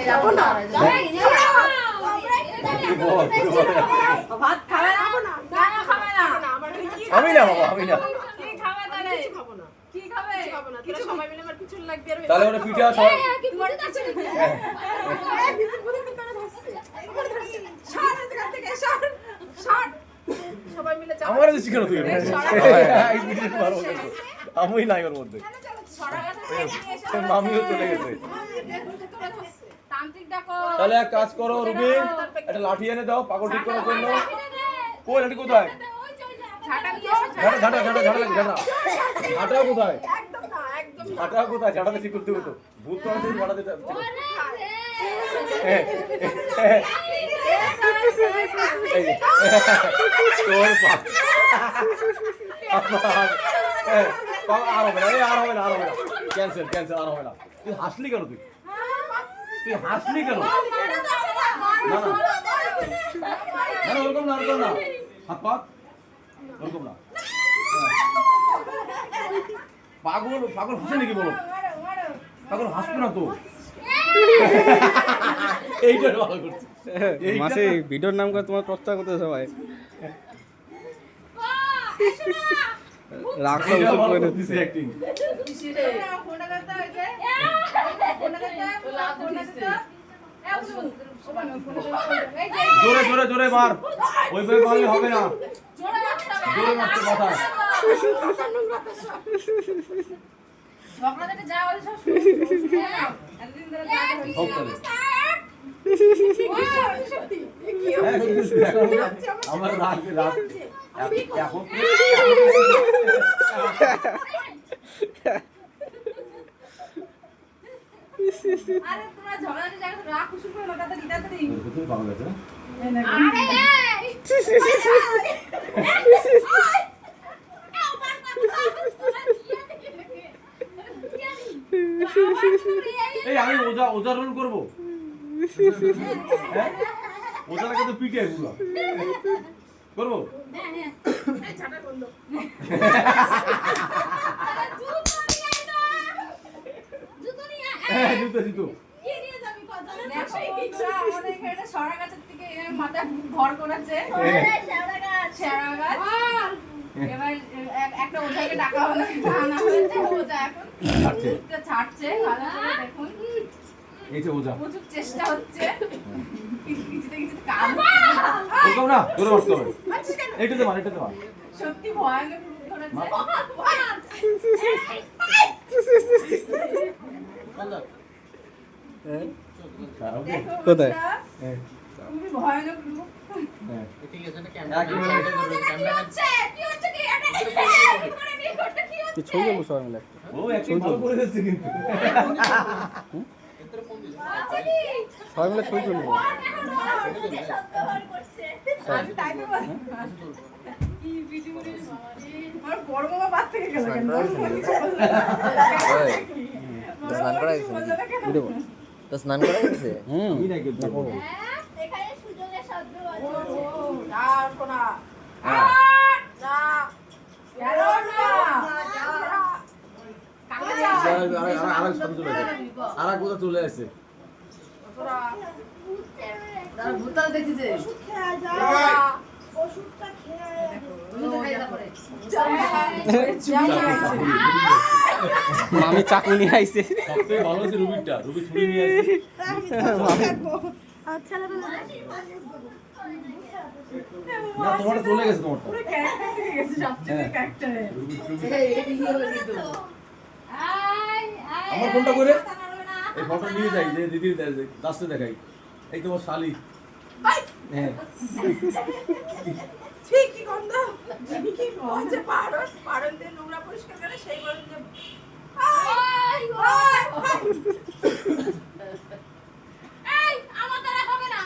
যাবো না ভাত খাবে না খাবে না আমি না বাবা আমি না কি খাবে তাহলে খাবো না কি খাবে খাবো না তোরা সবাই মিলে আমার পিছন লাগবে আর তাহলে ওটা পিঠা সব কি বলে যাচ্ছে এই পিছন বলে তো কানে ধরছে শাড় থেকে শাড় সবাই মিলে যাও আমার কাছে শিখানো তুই এই পিঠে মারো আমি নাই ওর মধ্যে মামিও চলে গেছে তান্ত্রিক ডাকো তাহলে এক কাজ করো রুবি একটা লাঠি এনে দাও পাগল ঠিক করার জন্য কই লাঠি কোথায় ঝাঁটা নিয়ে ঝাঁটা ঝাঁটা ঝাঁটা ঝাঁটা লাগে ঝাঁটা ঝাঁটা কোথায় একদম না একদম ঝাঁটা কোথায় ঝাঁটাতে ঠিক করতে হতো ভূত তো আছে ঝাঁটাতে তোর আর হবে না আর হবে না আর হবে না ক্যান্সেল ক্যান্সেল আর হবে না তুই হাসলি কেন তুই হাসলি কেন না না না ওরকম না ওরকম না হাত পাত ওরকম না পাগল পাগল হাসে নাকি বলো পাগল হাসবে না তো এইটা ভালো করছে মাসে ভিডিওর নাম করে তোমার প্রস্তাব করতে সবাই রাখো উসব করে দিছে অ্যাক্টিং জোরে জোরে জোরে মার ওইভাবে মারলে হবে না জোরে মারতে কথা ঝগড়াতে যা বলে সব শুনে একদিন ধরে যা হোক তাহলে আমার রাত রাত এখন আরে তোমরা ঝগড়াতে যা রাগ খুশি করে লাগাতে দিতাতে দিই তুমি পাগল গেছে এই আমি ওজা ওজা রোল করবো হ্যাঁ ওজাটাকে তো পিটে পুরো করবো হ্যাঁ জুতো জুতো আমাদের এখানে সরা গাছের থেকে মাথা ভর করেছে শেরা গাছ এবার একটা ওঝাকে ডাকা হলো না হয়েছে ওঝা এখন ছাড়ছে ভালো করে দেখুন এই যে ওজা প্রচুর চেষ্টা হচ্ছে কিছুতে কিছু কাজ ওরকম না ধরে বসতে হবে এইটাতে মার এটাতে মার সত্যি ভয়ানক রূপ ধরেছে কোথায় খুবই ভয়ানক রূপ ছবি দেবো সবাই মিলে ও একদম ভালো করে যাচ্ছে কিন্তু সবাই মিলে ছবি তুলবো বড় বাবা বাদ থেকে গেল স্নান করা গেছে দেবো তো স্নান করা গেছে এখানে সুযোগের শব্দ আর এক কোথা চলে আসছে মামি চাকু নিয়ে আইছে সবথেকে ভালো হচ্ছে রুবিরটা রুবি ছুরি নিয়ে আসছে না তোমারটা চলে গেছে তোমারটা আমার ফোনটা করে এই ফটো নিয়ে যাই যে দিদির রাস্তে দেখাই এই তোমার শালি হ্যাঁ ঠিকই গন্ধ কি বলছে পারন দিয়ে নোংরা পরিষ্কার করে সেই বলেন যে এই আমার দ্বারা হবে না